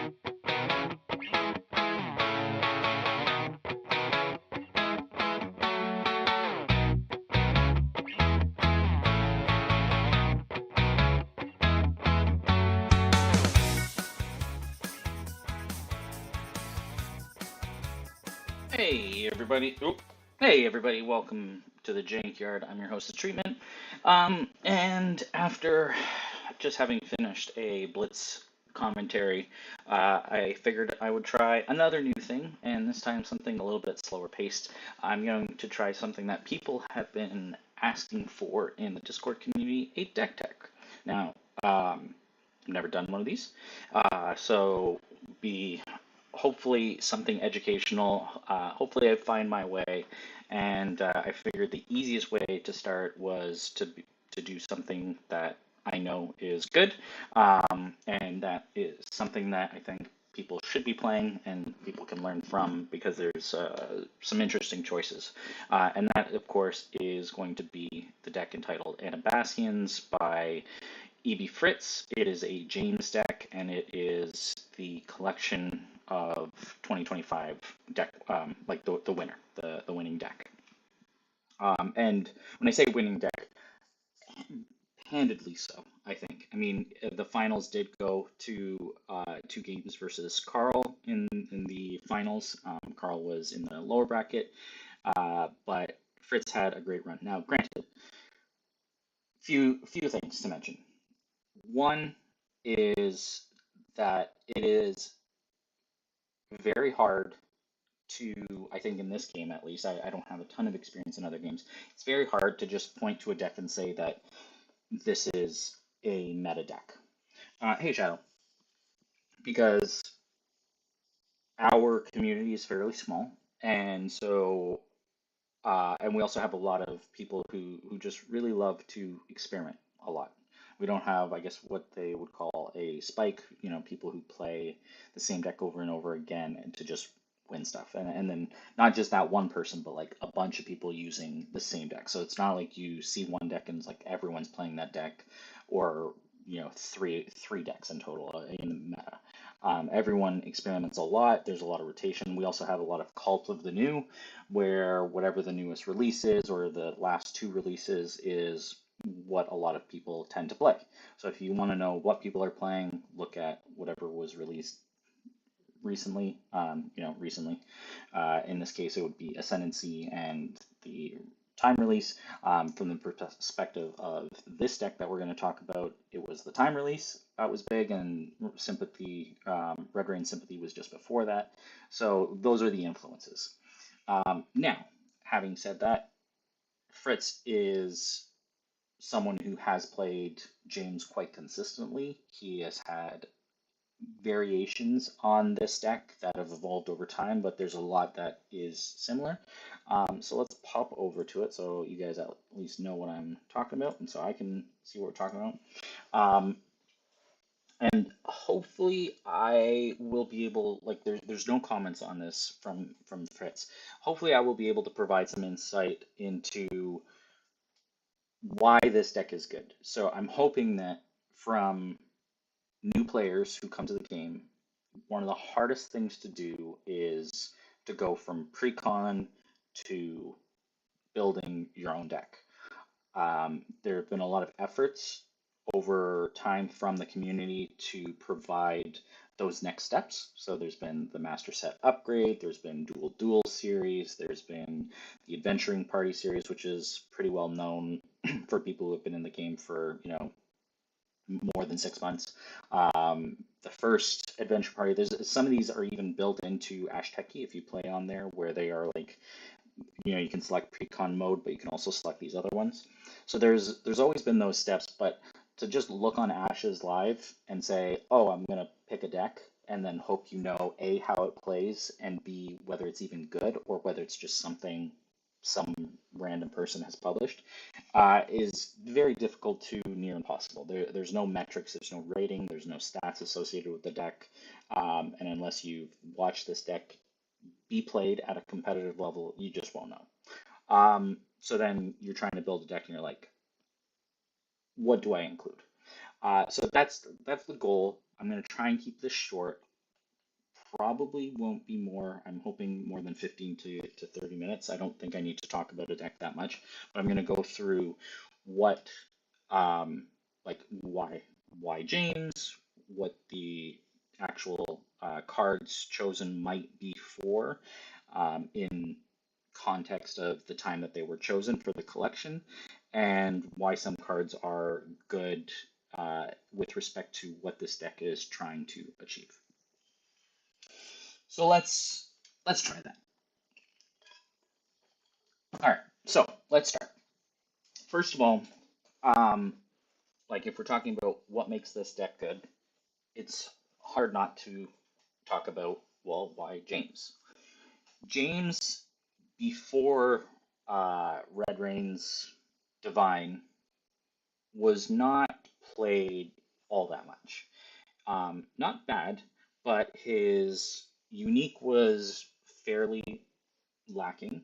Hey everybody. Hey everybody, welcome to the Jankyard. I'm your host of Treatment. And after just having finished a Blitz commentary, I figured I would try another new thing, and this time something a little bit slower paced. I'm going to try something that people have been asking for in the Discord community, a deck tech. Now, I've never done one of these, so be hopefully something educational. Hopefully, I find my way, and I figured the easiest way to start was to do something that I know is good, and that is something that I think people should be playing and people can learn from because there's some interesting choices. And that, of course, is going to be the deck entitled Anabasians by E.B. Fritz. It is a James deck, and it is the collection of 2025 deck, like the winner, the winning deck. And when I say winning deck, handedly so, I think. I mean, the finals did go to 2 games versus Carl in the finals. Carl was in the lower bracket, but Fritz had a great run. Now, granted, few things to mention. One is that it is very hard to, I think in this game at least, I don't have a ton of experience in other games. It's very hard to just point to a deck and say that this is a meta deck. Hey, Shadow, because our community is fairly small, and so and we also have a lot of people who just really love to experiment a lot. We don't have, I guess, what they would call a spike, people who play the same deck over and over again and to just win stuff. And then not just that one person, but like a bunch of people using the same deck. So it's not like you see one deck and it's like everyone's playing that deck, or three decks in total in the meta. Everyone experiments a lot. There's a lot of rotation. We also have a lot of cult of the new, where whatever the newest release is or the last 2 releases is what a lot of people tend to play. So if you want to know what people are playing, look at whatever was released recently. Recently. In this case, it would be Ascendancy and the time release. From the perspective of this deck that we're going to talk about, it was the time release that was big, and Sympathy, Red Rain Sympathy was just before that. So those are the influences. Now, having said that, Fritz is someone who has played James quite consistently. He has had variations on this deck that have evolved over time, but there's a lot that is similar. So let's pop over to it so you guys at least know what I'm talking about, and so I can see what we're talking about. And hopefully I will be able, like, there's no comments on this from Fritz. Hopefully I will be able to provide some insight into why this deck is good. So I'm hoping that from new players who come to the game, one of the hardest things to do is to go from pre-con to building your own deck. There have been a lot of efforts over time from the community to provide those next steps. So there's been the Master Set upgrade, there's been Dual series, there's been the Adventuring Party series, which is pretty well known for people who have been in the game for, more than 6 months. The first Adventure Party, there's some of these are even built into Ashteki if you play on there, where they are like, you can select pre-con mode, but you can also select these other ones. So there's always been those steps, but to just look on Ash's live and say, oh, I'm gonna pick a deck, and then hope A, how it plays, and B, whether it's even good or whether it's just something some random person has published, is very difficult to near impossible. There's no metrics, there's no rating, there's no stats associated with the deck, and unless you've watched this deck be played at a competitive level, you just won't know. So then you're trying to build a deck and you're like, what do I include? So that's the goal. I'm going to try and keep this short. probably won't be more, I'm hoping more than 15 to 30 minutes. I don't think I need to talk about a deck that much, but I'm going to go through what, um, like why James, what the actual cards chosen might be for, in context of the time that they were chosen for the collection, and why some cards are good with respect to what this deck is trying to achieve. So let's try that. All right. So let's start. First of all, um, like if we're talking about what makes this deck good, it's hard not to talk about, well, why James? James, before Red Rain's Divine, was not played all that much. Not bad, but his unique was fairly lacking,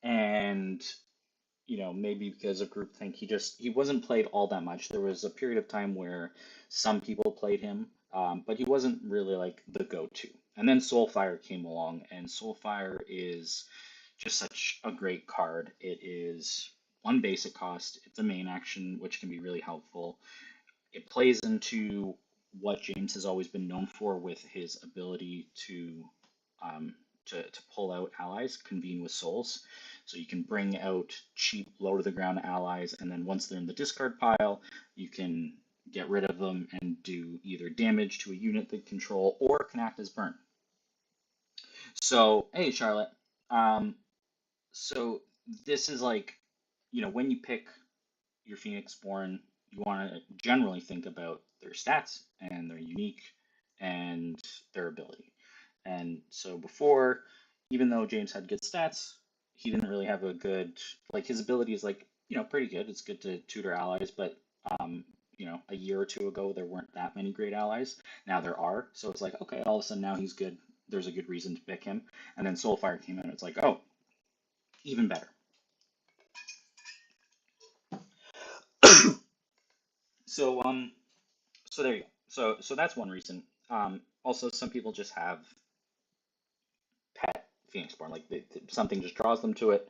and maybe because of groupthink, he wasn't played all that much. There was a period of time where some people played him, but he wasn't really like the go-to. And then Soulfire came along, and Soulfire is just such a great card. It is one basic cost. It's a main action, which can be really helpful. It plays into what James has always been known for with his ability um, to pull out allies, convene with souls. So you can bring out cheap, low to the ground allies, and then once they're in the discard pile, you can get rid of them and do either damage to a unit they control or can act as burn. So, hey, Charlotte. Um, so this is like, when you pick your Phoenixborn, you want to generally think about their stats and their unique and their ability. And so before, even though James had good stats, he didn't really have a good, like his ability is like, pretty good. It's good to tutor allies, but a year or two ago there weren't that many great allies. Now there are. So it's like, okay, all of a sudden now he's good. There's a good reason to pick him. And then Soulfire came in and it's like, oh, even better. So so there you go. So that's one reason. Also, some people just have pet Phoenixborn, like something just draws them to it,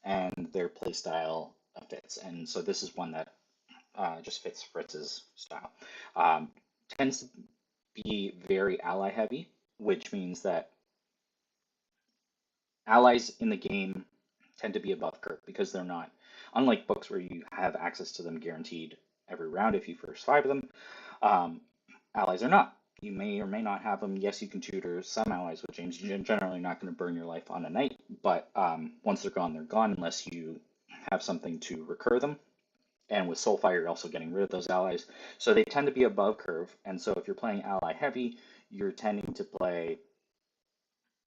and their play style fits. And so this is one that just fits Fritz's style. Um, Tends to be very ally heavy, which means that allies in the game tend to be above curve because they're not, unlike books where you have access to them guaranteed every round if you first five them. Um, Allies are not. You may or may not have them. Yes, you can tutor some allies with James. You're generally not going to burn your life on a night, but once they're gone unless you have something to recur them. And with Soulfire, you're also getting rid of those allies. So they tend to be above curve. And so if you're playing ally heavy, you're tending to play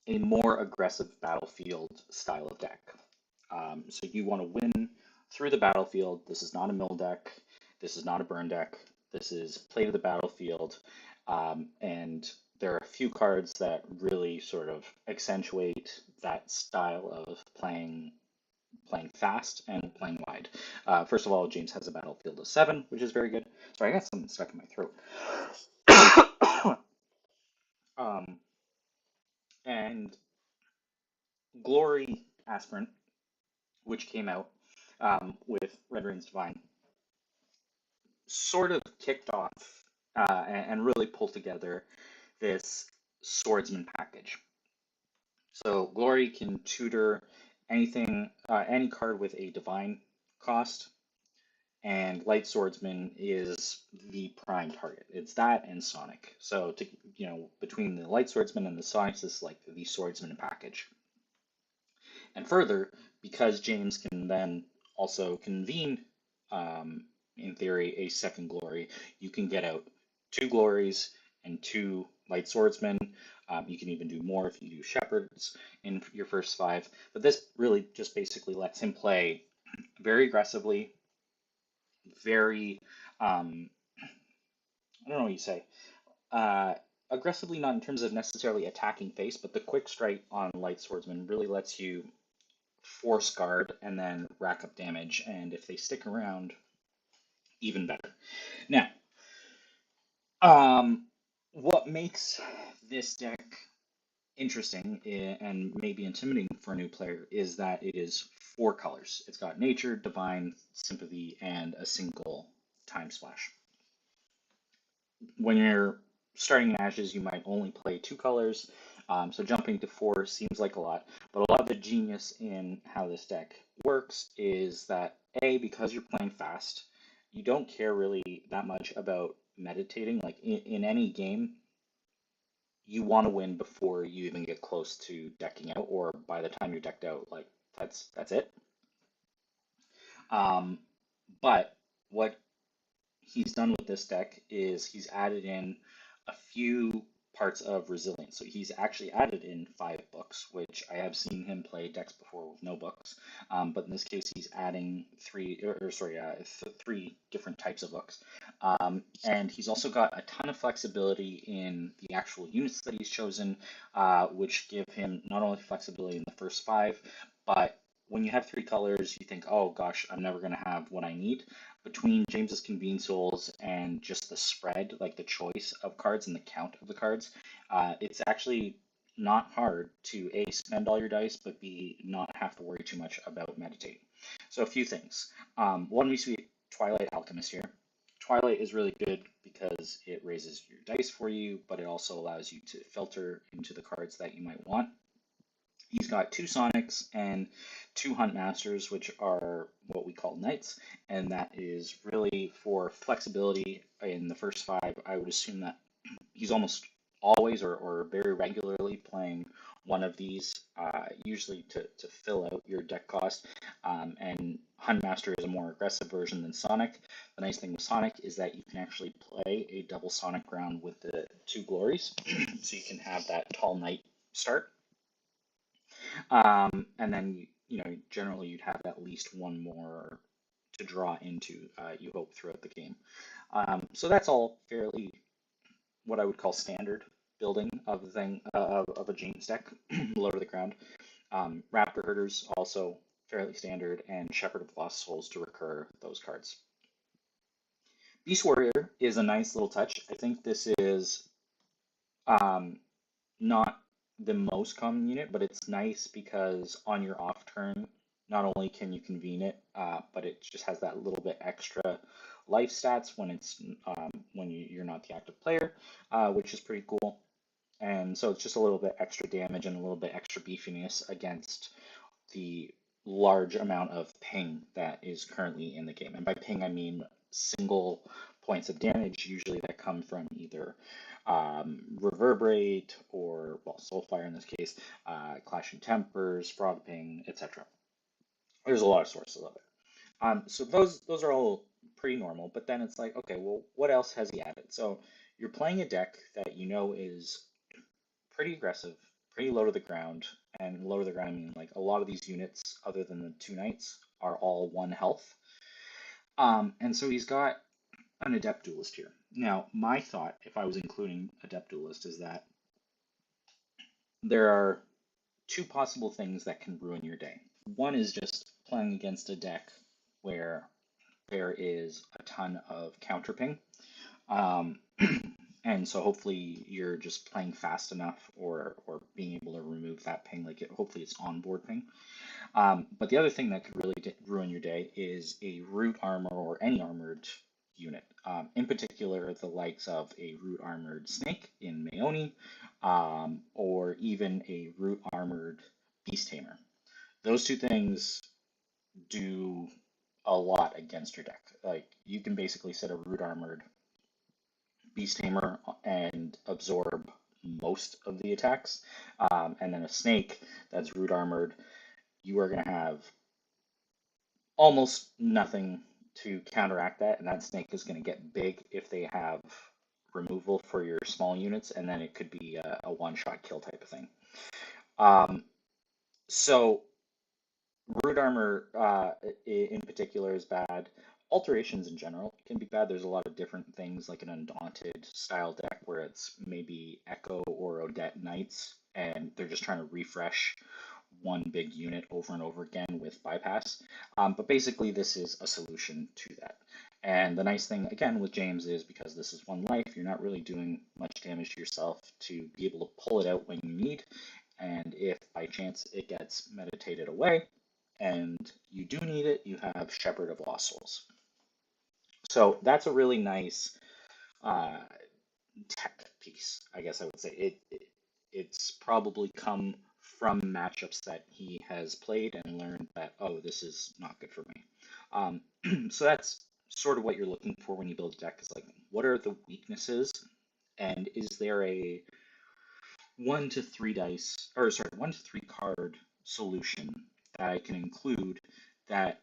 a more aggressive battlefield style of deck. So you want to win through the battlefield. This is not a mill deck. This is not a burn deck. This is play to the battlefield. And there are a few cards that really sort of accentuate that style of playing fast and playing wide. First of all, James has a battlefield of 7, which is very good. Sorry, I got something stuck in my throat. um, and Glory Aspirant, which came out with Red Rain's Divine, sort of kicked off and really pulled together this swordsman package. So Glory can tutor any card with a divine cost, and Light Swordsman is the prime target. It's that and Sonic. So between the Light Swordsman and the Sonics is like the swordsman package. And further, because James can then also convene, in theory, a second glory, you can get out 2 glories and 2 light swordsmen. You can even do more if you do shepherds in your first 5. But this really just basically lets him play very aggressively, very, I don't know what you say, aggressively, not in terms of necessarily attacking face, but the quick strike on light swordsman really lets you force guard and then rack up damage, and if they stick around, even better. Now, what makes this deck interesting and maybe intimidating for a new player is that it is four colors. It's got nature, divine, sympathy, and a single time splash. When you're starting in Ashes, you might only play two colors, so jumping to four seems like a lot. But a lot of the genius in how this deck works is that A, because you're playing fast, you don't care really that much about meditating. Like in any game, you want to win before you even get close to decking out, or by the time you're decked out, like that's it. Um, but what he's done with this deck is he's added in a few parts of resilience. So he's actually added in five books, which I have seen him play decks before with no books. But in this case, he's adding three different types of books. And he's also got a ton of flexibility in the actual units that he's chosen, which give him not only flexibility in the first five, but when you have three colors, you think, oh gosh, I'm never going to have what I need. Between James's Convene Souls and just the spread, like the choice of cards and the count of the cards, it's actually not hard to A, spend all your dice, but B, not have to worry too much about meditate. So a few things. One, we see Twilight Alchemist here. Twilight is really good because it raises your dice for you, but it also allows you to filter into the cards that you might want. He's got two Sonics and two Hunt Masters, which are what we call Knights, and that is really for flexibility in the first five. I would assume that he's almost always or very regularly playing one of these, usually to fill out your deck cost. And Hunt Master is a more aggressive version than Sonic. The nice thing with Sonic is that you can actually play a double Sonic round with the two glories, so you can have that tall Knight start. And then generally you'd have at least one more to draw into, you hope, throughout the game. So that's all fairly what I would call standard building of the thing of a James deck, low to the ground. Raptor Herders also fairly standard, and Shepherd of Lost Souls to recur those cards. Beast Warrior is a nice little touch. I think this is not the most common unit, but it's nice because on your off turn, not only can you convene it, but it just has that little bit extra life stats when it's when you're not the active player, which is pretty cool. And so it's just a little bit extra damage and a little bit extra beefiness against the large amount of ping that is currently in the game. And by ping, I mean single points of damage, usually that come from either Reverberate or, well, Soulfire in this case, Clashing Tempers, Frog Ping, etc. There's a lot of sources of it. So those are all pretty normal, but then it's like, okay, well, what else has he added? So you're playing a deck that you know is pretty aggressive, pretty low to the ground, and low to the ground I mean like a lot of these units, other than the two knights, are all one health. And so he's got an Adept Duelist here. Now, my thought, if I was including Adept Duelist, is that there are two possible things that can ruin your day. One is just playing against a deck where there is a ton of counter ping. Um, and so hopefully you're just playing fast enough or being able to remove that ping, like hopefully it's onboard ping. But the other thing that could really ruin your day is a root armor or any armored unit. In particular, the likes of a root armored snake in Maoni, or even a root armored beast tamer. Those two things do a lot against your deck. Like you can basically set a root armored beast tamer and absorb most of the attacks, and then a snake that's root armored, you are going to have almost nothing to counteract that, and that snake is going to get big if they have removal for your small units, and then it could be a one-shot kill type of thing. So root armor in particular is bad. Alterations in general can be bad. There's a lot of different things like an Undaunted style deck where it's maybe Echo or Odette Knights, and they're just trying to refresh one big unit over and over again with bypass. But basically, this is a solution to that. And the nice thing, again, with James is because this is one life, you're not really doing much damage to yourself to be able to pull it out when you need. And if by chance it gets meditated away and you do need it, you have Shepherd of Lost Souls. So that's a really nice uh, tech piece, I guess I would say. It's probably come from matchups that he has played and learned that, oh, this is not good for me. So that's sort of what you're looking for when you build a deck is like, what are the weaknesses? And is there a 1 to 3 dice, or sorry, 1 to 3 card solution that I can include that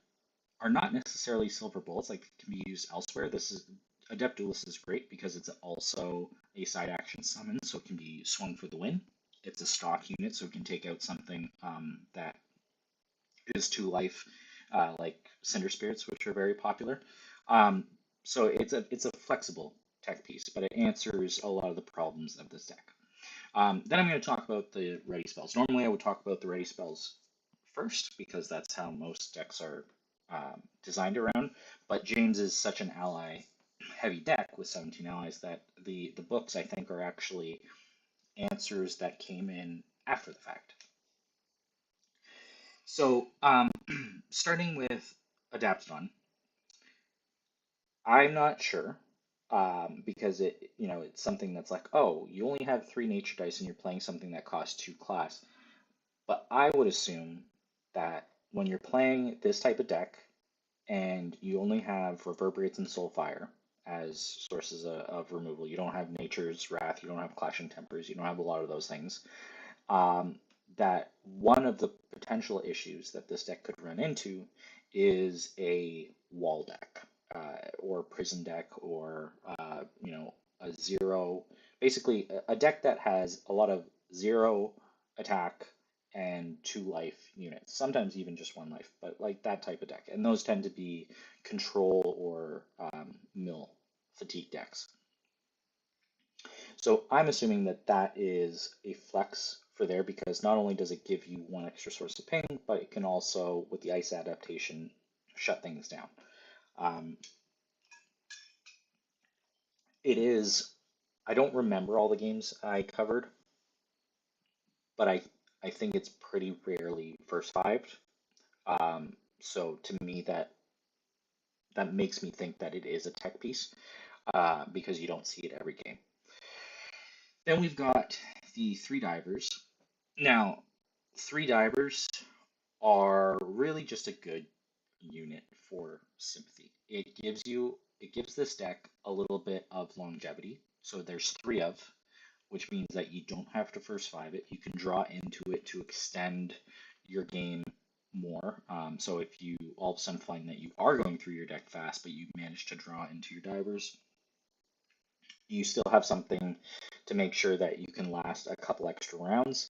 are not necessarily silver bullets, like can be used elsewhere. This is Adept Duelist is great because it's also a side action summon, so it can be swung for the win. It's a stock unit, so it can take out something that is 2 life, like Cinder Spirits, which are very popular. Um, so it's a flexible tech piece, but it answers a lot of the problems of this deck. Then I'm going to talk about the ready spells. Normally, I would talk about the ready spells first because that's how most decks are designed around. But James is such an ally heavy deck with 17 allies that the books, I think, are actually answers that came in after the fact. So, starting with Adaptodon, I'm not sure because it's something that's like, oh, you only have 3 nature dice and you're playing something that costs 2 class. But I would assume that when you're playing this type of deck and you only have Reverberates and Soulfire as sources of removal, you don't have Nature's Wrath, you don't have Clashing Tempers, you don't have a lot of those things, um, that one of the potential issues that this deck could run into is a wall deck or prison deck or a zero, basically a deck that has a lot of 0 attack and 2 life units, sometimes even just 1 life, but like that type of deck. And those tend to be control or mill fatigue decks. So I'm assuming that that is a flex for there because not only does it give you 1 extra source of ping, but it can also, with the ice adaptation, shut things down. Um, it is, I don't remember all the games I covered, but I think it's pretty rarely first fived. So to me, that makes me think that it is a tech piece because you don't see it every game. Then we've got the 3 divers. Now, 3 divers are really just a good unit for sympathy. It gives this deck a little bit of longevity. So there's 3 of, which means that you don't have to first five it. You can draw into it to extend your game more. So if you all of a sudden find that you are going through your deck fast, but you manage to draw into your divers, you still have something to make sure that you can last a couple extra rounds.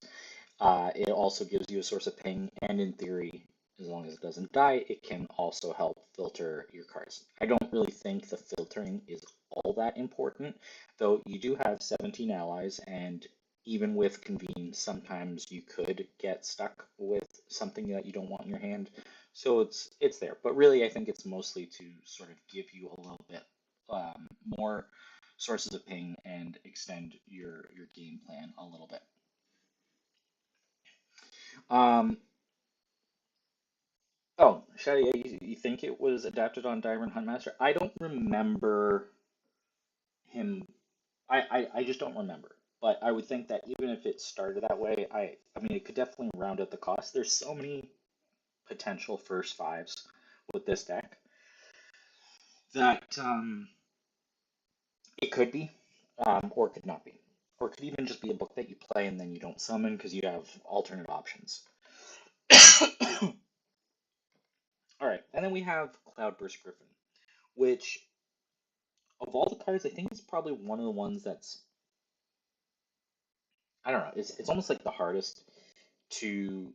It also gives you a source of ping, and in theory, as long as it doesn't die, it can also help filter your cards. I don't really think the filtering is all that important, though you do have 17 allies, and even with Convene, sometimes you could get stuck with something that you don't want in your hand. So it's there, but really I think it's mostly to sort of give you a little bit more sources of ping and extend your game plan a little bit. Um, oh, Shadi, you think it was adapted on Diamond Huntmaster? I don't remember him. I just don't remember. But I would think that even if it started that way, I mean, it could definitely round out the cost. There's so many potential first fives with this deck that it could be, or it could not be. Or it could even just be a book that you play and then you don't summon because you have alternate options. All right, and then we have Cloudburst Griffin, which of all the cards, I think it's probably one of the ones that's, I don't know, it's almost like the hardest to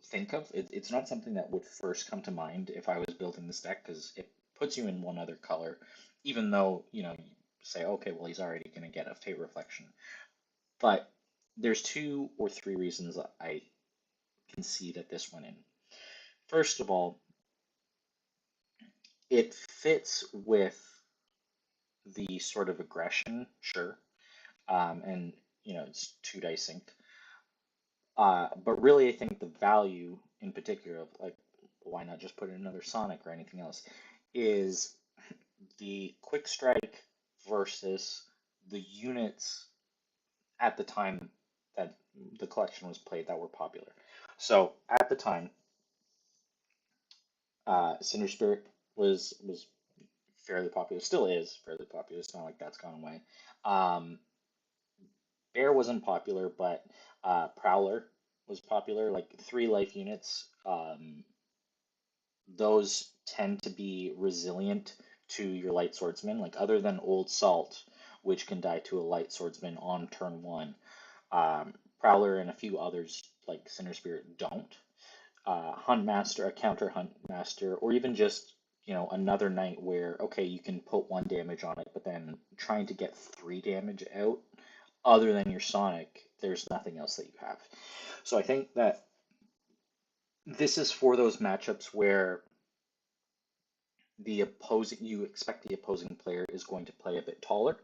think of. It's not something that would first come to mind if I was building this deck because it puts you in one other color, even though, you say, okay, well, he's already going to get a Fate Reflection. But there's 2 or 3 reasons I can see that this went in. First of all, it fits with the sort of aggression, sure, and it's two dice synced. But really, I think the value in particular of like, why not just put in another Sonic or anything else, is the quick strike versus the units at the time that the collection was played that were popular. So at the time, Cinder Spirit was fairly popular, still is fairly popular. It's not like that's gone away. Um, Bear wasn't popular, but Prowler was popular. Like 3 life units, those tend to be resilient to your light swordsman. Like other than Old Salt, which can die to a light swordsman on turn one, Prowler and a few others like Cinder Spirit don't. Hunt Master, a counter Hunt Master, or even just another knight where okay you can put 1 damage on it, but then trying to get 3 damage out other than your Sonic, there's nothing else that you have. So I think that this is for those matchups where you expect the opposing player is going to play a bit taller.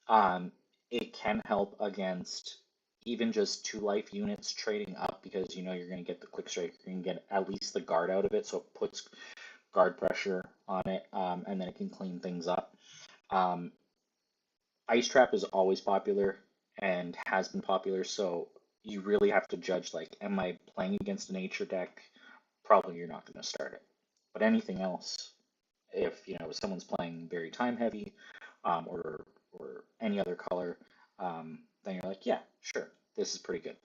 Um, it can help against even just 2 life units trading up because you're going to get the quick strike, you can get at least the guard out of it, so it puts guard pressure on it, and then it can clean things up. Um, Ice Trap is always popular and has been popular, so you really have to judge like, am I playing against a nature deck? Probably you're not going to start it. But anything else, if someone's playing very time heavy, or any other color, then you're like, yeah, sure, this is pretty good.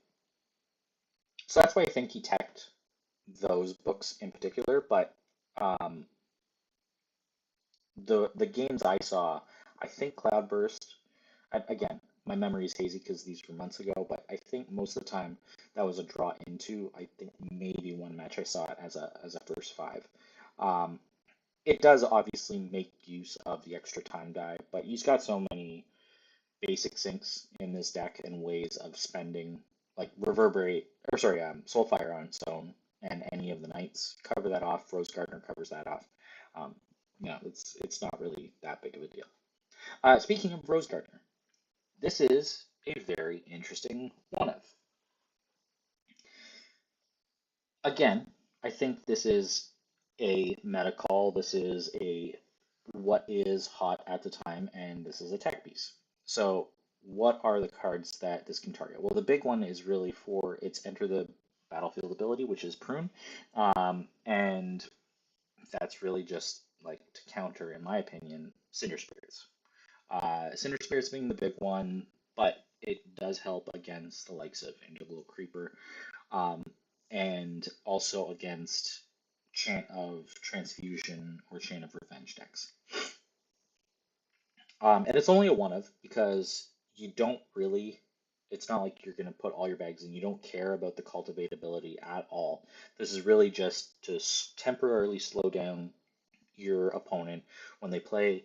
So that's why I think he teched those books in particular. But um, the games I saw, I think Cloudburst. Again, my memory is hazy because these were months ago, but I think most of the time that was a draw into. I think maybe one match I saw it as a first 5. Um, it does obviously make use of the extra time die, but he's got so many basic sinks in this deck and ways of spending, like Reverberate, or sorry, Soulfire on its own, and any of the knights cover that off. Rose Gardener covers that off. Um, it's not really that big of a deal. Speaking of Rose Gardener, this is a very interesting one of. Again, I think this is a meta call. This is a what is hot at the time, and this is a tech piece. So, what are the cards that this can target? Well, the big one is really for its enter the battlefield ability, which is Prune, and that's really just like to counter, in my opinion, Cinder Spirits. Cinder Spirits being the big one, but it does help against the likes of Indigo Creeper, um, and also against Chant of Transfusion or Chant of Revenge decks. And it's only a one of because you don't really, it's not like you're going to put all your bags in. You don't care about the cultivate ability at all. This is really just to temporarily slow down your opponent when they play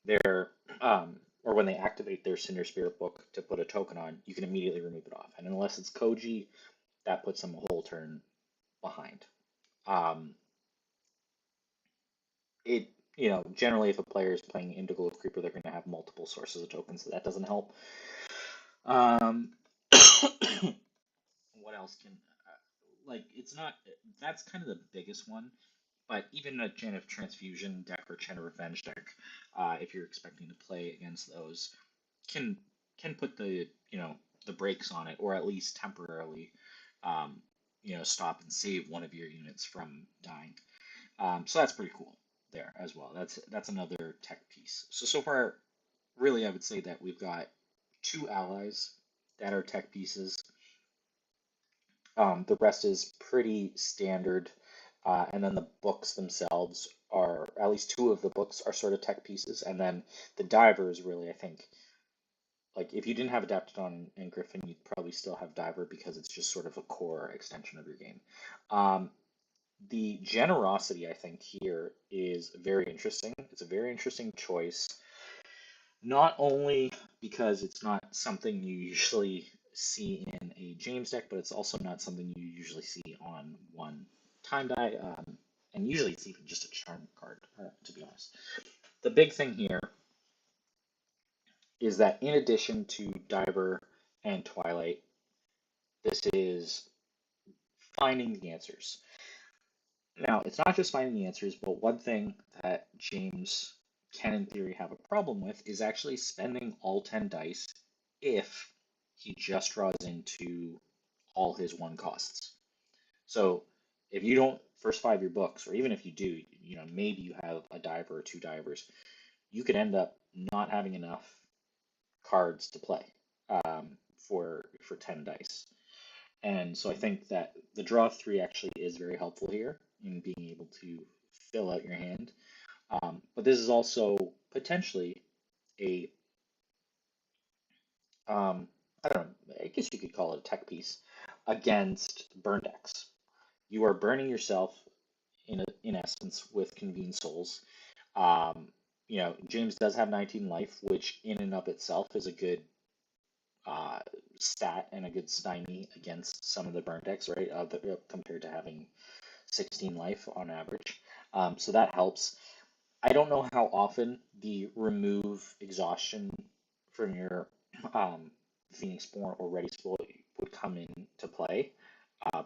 their, or when they activate their Cinder Spirit book to put a token on, you can immediately remove it off. And unless it's Koji, that puts them a whole turn behind. Um, it generally if a player is playing Indigo Creeper, they're going to have multiple sources of tokens, so that doesn't help. Um, what else can like it's not that's kind of the biggest one, but even a Chant of Transfusion deck or Chant of Revenge deck, if you're expecting to play against those, can put the brakes on it, or at least temporarily, um, stop and save one of your units from dying. So that's pretty cool there as well. That's another tech piece. So far, really, I would say that we've got 2 allies that are tech pieces. The rest is pretty standard, and then the books themselves are, at least 2 of the books are sort of tech pieces, and then the diver is really, I think, like if you didn't have Adaptodon and Griffin, you'd probably still have Diver because it's just sort of a core extension of your game. Um, the generosity, I think, here is very interesting. It's a very interesting choice, not only because it's not something you usually see in a James deck, but it's also not something you usually see on one time die. And usually it's even just a charm card, to be honest. The big thing here is that in addition to Diver and Twilight, this is finding the answers. Now, it's not just finding the answers, but one thing that James can, in theory, have a problem with is actually spending all 10 dice if he just draws into all his one costs. So if you don't first five your books, or even if you do, maybe you have a diver or two divers, you could end up not having enough cards to play for 10 dice. And so I think that the draw three actually is very helpful here in being able to fill out your hand. But this is also potentially a, I don't know, I guess you could call it a tech piece against burn decks. You are burning yourself in essence with Convene Souls. James does have 19 life, which in and of itself is a good uh, stat and a good stymie against some of the burn decks, right? Compared to having 16 life on average. So that helps. I don't know how often the remove exhaustion from your Phoenix Born or Ready Spoil would come into play,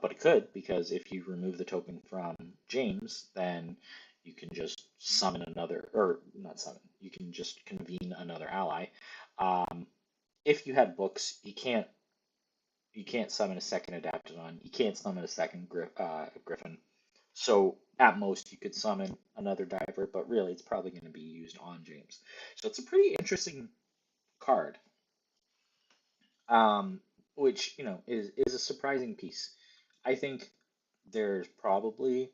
but it could, because if you remove the token from James, then you can just summon another, or not summon, you can just convene another ally. If you had books, you can't summon a second Adaptodon, you can't summon a second Griffin. So at most you could summon another diver, but really it's probably going to be used on James. So it's a pretty interesting card, which is a surprising piece. I think there's probably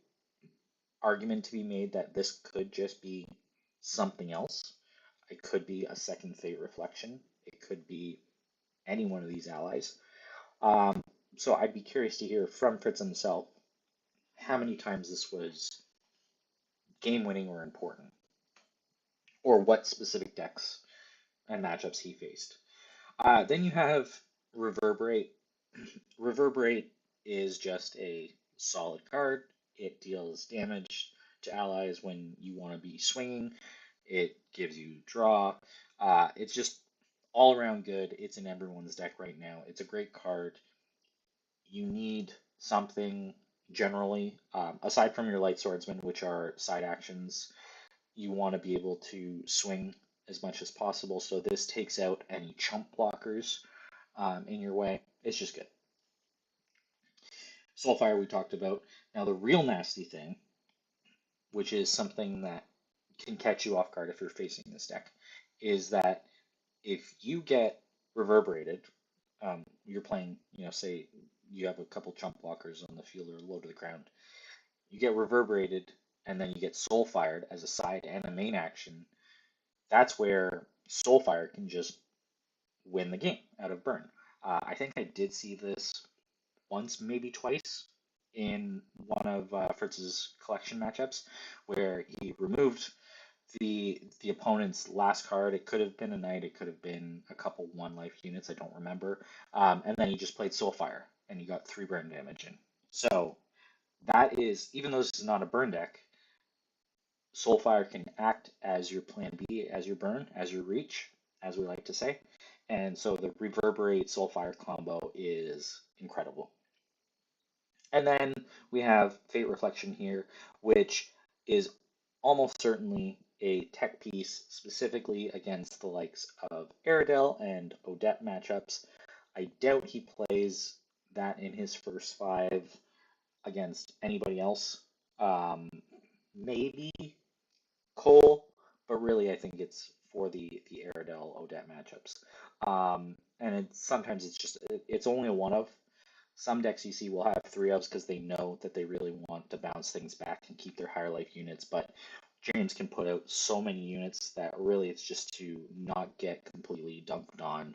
argument to be made that this could just be something else. It could be a second Fate Reflection. It could be any one of these allies. So I'd be curious to hear from Fritz himself how many times this was game winning or important, or what specific decks and matchups he faced. Then you have Reverberate. Reverberate is just a solid card. It deals damage to allies when you want to be swinging. It gives you draw. It's just all around good. It's in everyone's deck right now. It's a great card. You need something generally, aside from your Light Swordsman, which are side actions. You want to be able to swing as much as possible, so this takes out any chump blockers in your way. It's just good. Soulfire we talked about. Now the real nasty thing, which is something that can catch you off guard if you're facing this deck, is that if you get reverberated, you're playing, say you have a couple chump blockers on the field or low to the ground, you get reverberated, and then you get soulfired as a side and a main action. That's where Soulfire can just win the game out of burn. I think I did see this once, maybe twice, in one of Fritz's collection matchups, where he removed the opponent's last card. It could have been a knight, it could have been a couple one life units, I don't remember. And then he just played Soulfire, and he got 3 burn damage in. So that is, even though this is not a burn deck, Soulfire can act as your plan B, as your burn, as your reach, as we like to say. And so the Reverberate Soulfire combo is incredible. And then we have Fate Reflection here, which is almost certainly a tech piece specifically against the likes of Aradel and Odette matchups. I doubt he plays that in his first 5 against anybody else. Maybe Cole, but really I think it's for the Aradel Odette matchups. And sometimes it's only a one of. Some decks you see will have 3 ofs because they know that they really want to bounce things back and keep their higher life units, but James can put out so many units that really it's just to not get completely dunked on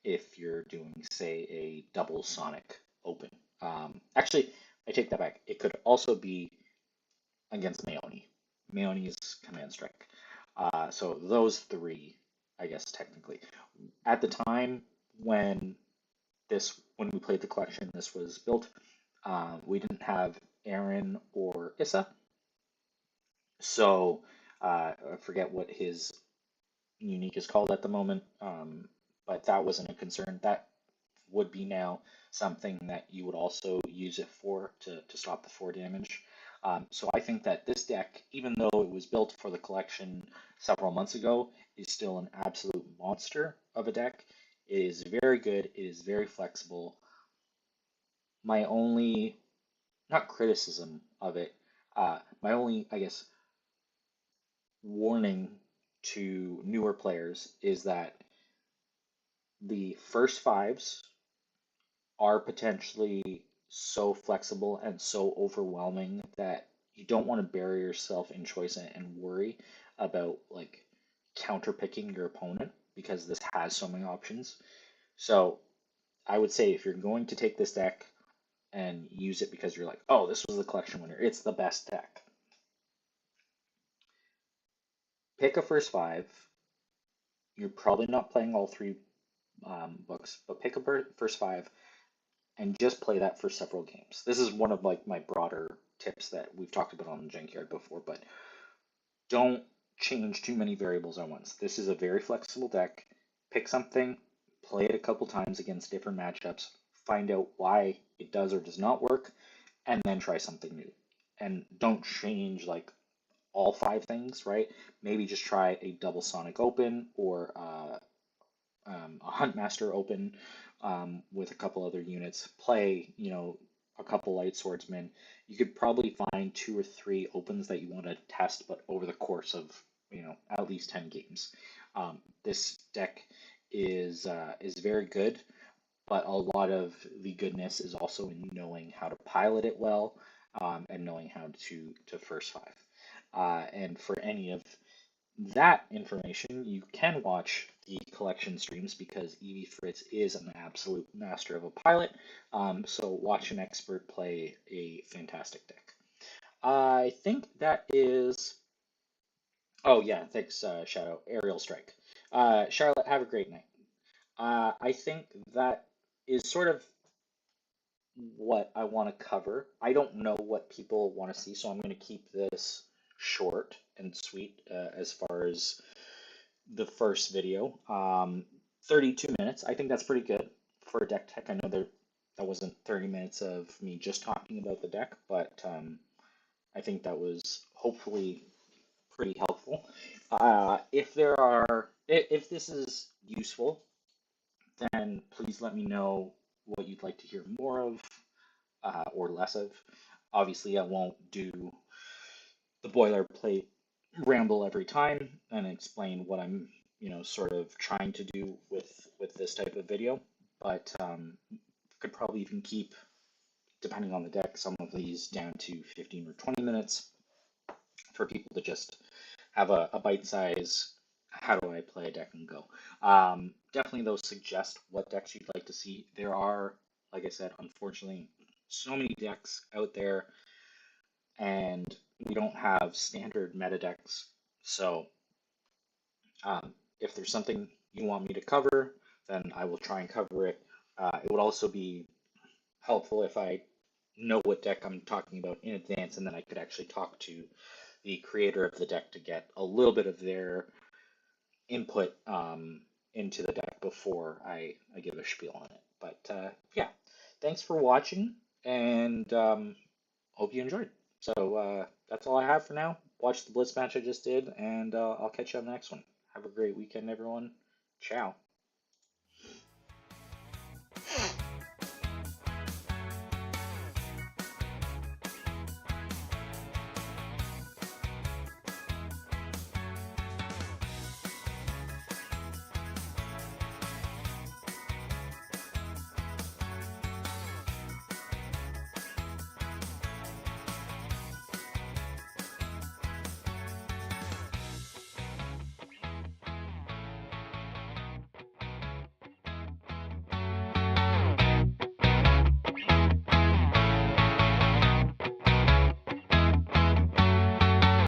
if you're doing, say, a double Sonic open. Actually, I take that back. It could also be against Mayoni. Mayoni's command strike. So those 3, I guess technically. At the time when we played the collection, this was built, we didn't have Aaron or Issa. So I forget what his unique is called at the moment, but that wasn't a concern. That would be now something that you would also use it for to stop the 4 damage. So I think that this deck, even though it was built for the collection several months ago, is still an absolute monster of a deck. It is very good. It is very flexible. My only, not criticism of it, my only, I guess, warning to newer players is that the first fives are potentially so flexible and so overwhelming that you don't want to bury yourself in choice and worry about like counterpicking your opponent because this has so many options. So I would say if you're going to take this deck and use it because you're like, oh, this was the collection winner, it's the best deck. Pick a first five. You're probably not playing all three books, but pick a first five and just play that for several games. This is one of like my broader tips that we've talked about on the Junkyard before, but don't change too many variables at once. This is a very flexible deck. Pick something, play it a couple times against different matchups, find out why it does or does not work, and then try something new. And don't change like all 5 things, right? Maybe just try a double Sonic Open or a Huntmaster Open with a couple other units. Play, a couple Light Swordsmen. You could probably find 2 or 3 opens that you want to test, but over the course of at least 10 games. This deck is very good, but a lot of the goodness is also in knowing how to pilot it well, and knowing how to first five. And for any of that information, you can watch the collection streams because Evie Fritz is an absolute master of a pilot. So watch an expert play a fantastic deck. I think that is. Oh yeah, thanks, Shadow. Aerial Strike. Charlotte, have a great night. I think that is sort of what I want to cover. I don't know what people want to see, so I'm going to keep this short and sweet as far as the first video. 32 minutes. I think that's pretty good for a deck tech. I know that wasn't 30 minutes of me just talking about the deck, but I think that was hopefully pretty helpful. If this is useful, then please let me know what you'd like to hear more of or less of. Obviously, I won't do the boilerplate ramble every time and explain what I'm, sort of trying to do with this type of video. But could probably even keep, depending on the deck, some of these down to 15 or 20 minutes for people to just have a bite size. How do I play a deck and go? Definitely, those suggest what decks you'd like to see. There are, like I said, unfortunately, so many decks out there, and we don't have standard meta decks. So if there's something you want me to cover, then I will try and cover it. It would also be helpful if I know what deck I'm talking about in advance, and then I could actually talk to the creator of the deck to get a little bit of their input into the deck before I give a spiel on it. But yeah, thanks for watching, and hope you enjoyed. So that's all I have for now. Watch the Blitz match I just did, and I'll catch you on the next one. Have a great weekend, everyone. Ciao.